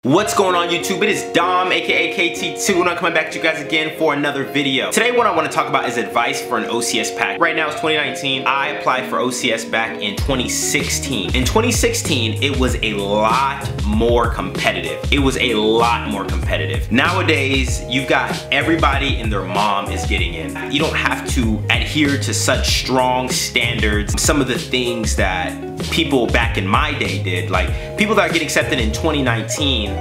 What's going on YouTube? It is Dom aka KT2 and I'm coming back to you guys again for another video. Today what I want to talk about is advice for an OCS pack. Right now it's 2019. I applied for OCS back in 2016. In 2016 it was a lot more competitive. It was a lot more competitive. Nowadays you've got everybody and their mom is getting in. You don't have to adhere to such strong standards. Some of the things that people back in my day did, like people that are getting accepted in 2019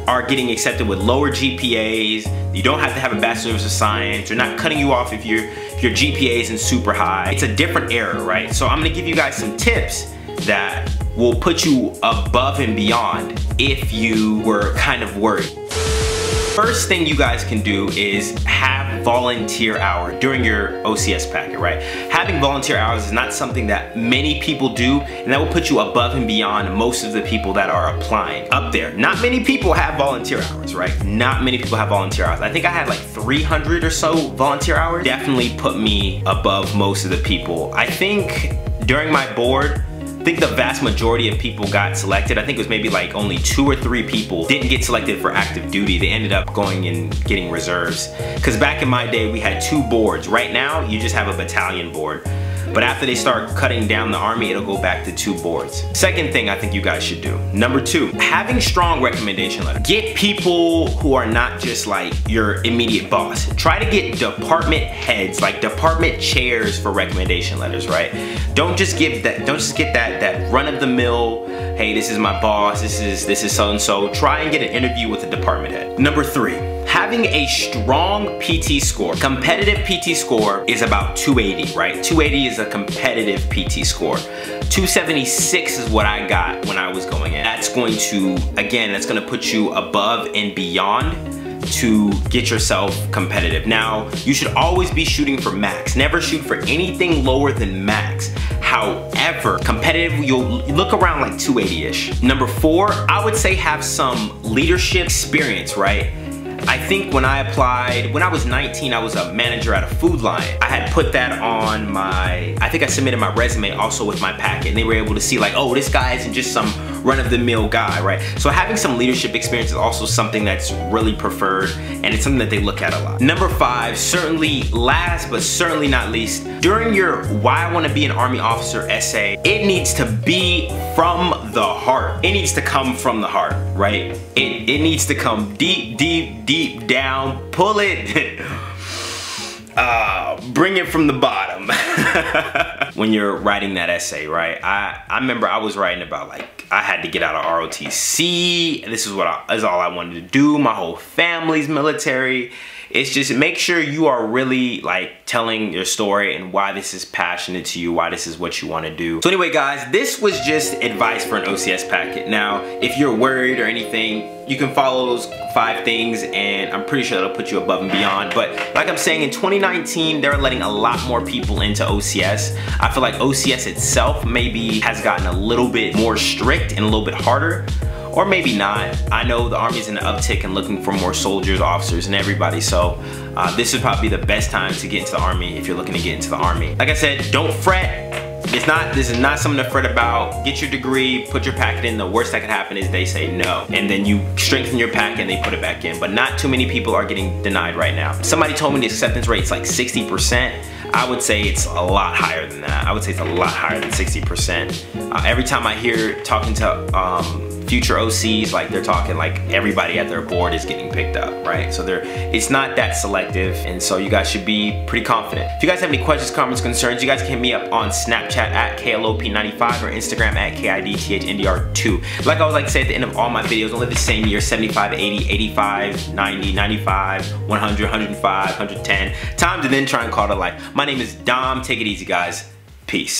are getting accepted with lower GPAs. You don't have to have a bachelor's of science. They're not cutting you off if your GPA isn't super high. It's a different era, right? So I'm gonna give you guys some tips that will put you above and beyond if you were kind of worried. First thing you guys can do is have volunteer hour during your OCS packet, right? Having volunteer hours is not something that many people do, and that will put you above and beyond most of the people that are applying up there. Not many people have volunteer hours, right? Not many people have volunteer hours. I think I had like 300 or so volunteer hours. Definitely put me above most of the people. I think during my board, I think the vast majority of people got selected. I think it was maybe like only 2 or 3 people didn't get selected for active duty. They ended up going and getting reserves. Because back in my day, we had 2 boards. Right now, you just have a battalion board. But after they start cutting down the army, it'll go back to 2 boards. Second thing I think you guys should do. Number 2, having strong recommendation letters. Get people who are not just like your immediate boss. Try to get department heads, like department chairs for recommendation letters, right? Don't just get that run-of-the-mill, hey, this is my boss, this is so-and-so. Try and get an interview with a department head. Number 3, having a strong PT score. Competitive PT score is about 280, right? 280 is a competitive PT score. 276 is what I got when I was going in. That's going to, again, that's gonna put you above and beyond to get yourself competitive. Now, you should always be shooting for max. Never shoot for anything lower than max. However, competitive, you'll look around like 280-ish. Number 4, I would say have some leadership experience, right? I think when I applied, when I was 19, I was a manager at a Food Lion. I had put that on my, I think I submitted my resume also with my packet, and they were able to see like, oh, this guy isn't just some run-of-the-mill guy, right? So having some leadership experience is also something that's really preferred, and it's something that they look at a lot. Number 5, certainly last but certainly not least, during your why I want to be an Army officer essay, it needs to be from the heart. It needs to come from the heart, right? It needs to come deep, deep, deep down, pull it, bring it from the bottom. When you're writing that essay, right? I remember I was writing about like, I had to get out of ROTC. This is all I wanted to do. My whole family's military. It's just make sure you are really like telling your story and why this is passionate to you, why this is what you want to do. So anyway guys, this was just advice for an OCS packet. Now, if you're worried or anything, you can follow those 5 things and I'm pretty sure that'll put you above and beyond. But like I'm saying, in 2019, they're letting a lot more people into OCS. I feel like OCS itself maybe has gotten a little bit more strict and a little bit harder. Or maybe not. I know the Army's in an uptick and looking for more soldiers, officers, and everybody, so this is probably the best time to get into the Army if you're looking to get into the Army. Like I said, don't fret. This is not something to fret about. Get your degree, put your packet in. The worst that can happen is they say no. And then you strengthen your packet and they put it back in. But not too many people are getting denied right now. Somebody told me the acceptance rate is like 60%. I would say it's a lot higher than that. I would say it's a lot higher than 60%. Every time I hear talking to future OCs, like they're talking like everybody at their board is getting picked up, right? So it's not that selective, and so you guys should be pretty confident. If you guys have any questions, comments, concerns, you guys can hit me up on Snapchat at KLOP95 or Instagram at KIDTHNDR2. Like I always like to say at the end of all my videos, only the same year, 75, 80, 85, 90, 95, 100, 105, 110 times, and then try and call it a life. My name is Dom. Take it easy, guys. Peace.